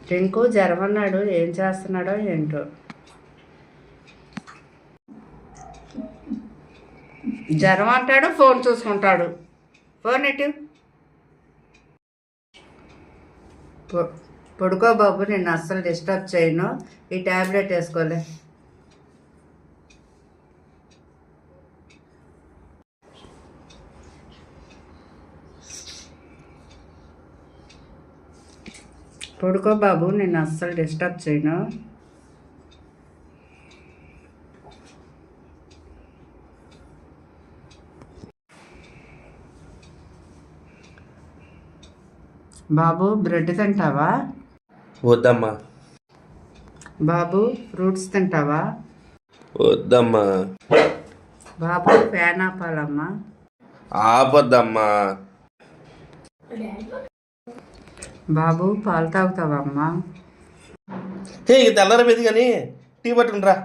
టింకు జరమన్నాడు, ఏం చేస్తున్నాడో ఏంటో. జ్వరం అంటాడు, ఫోన్ చూసుకుంటాడు. ఫోన్ ఎటు పడుకో బాబు, నేను అస్సలు డిస్టర్బ్ చేయను. ఈ ట్యాబ్లెట్ వేసుకోలే. పడుకో బాబు, నేను అస్సలు డిస్టర్బ్ చేయను. బాబు బ్రెడ్ తింటావా? వద్దమ్మా. బాబు ఫ్రూట్స్ తింటావా? వద్దమ్మా. బాబు ఫ్యాన్ ఆపాలమ్మా. ఆపొద్దమ్మా. బాబు పాలు తాగుతావమ్మా? తెల్లరపోయింది కానీ టీ పట్టుకుంటారా.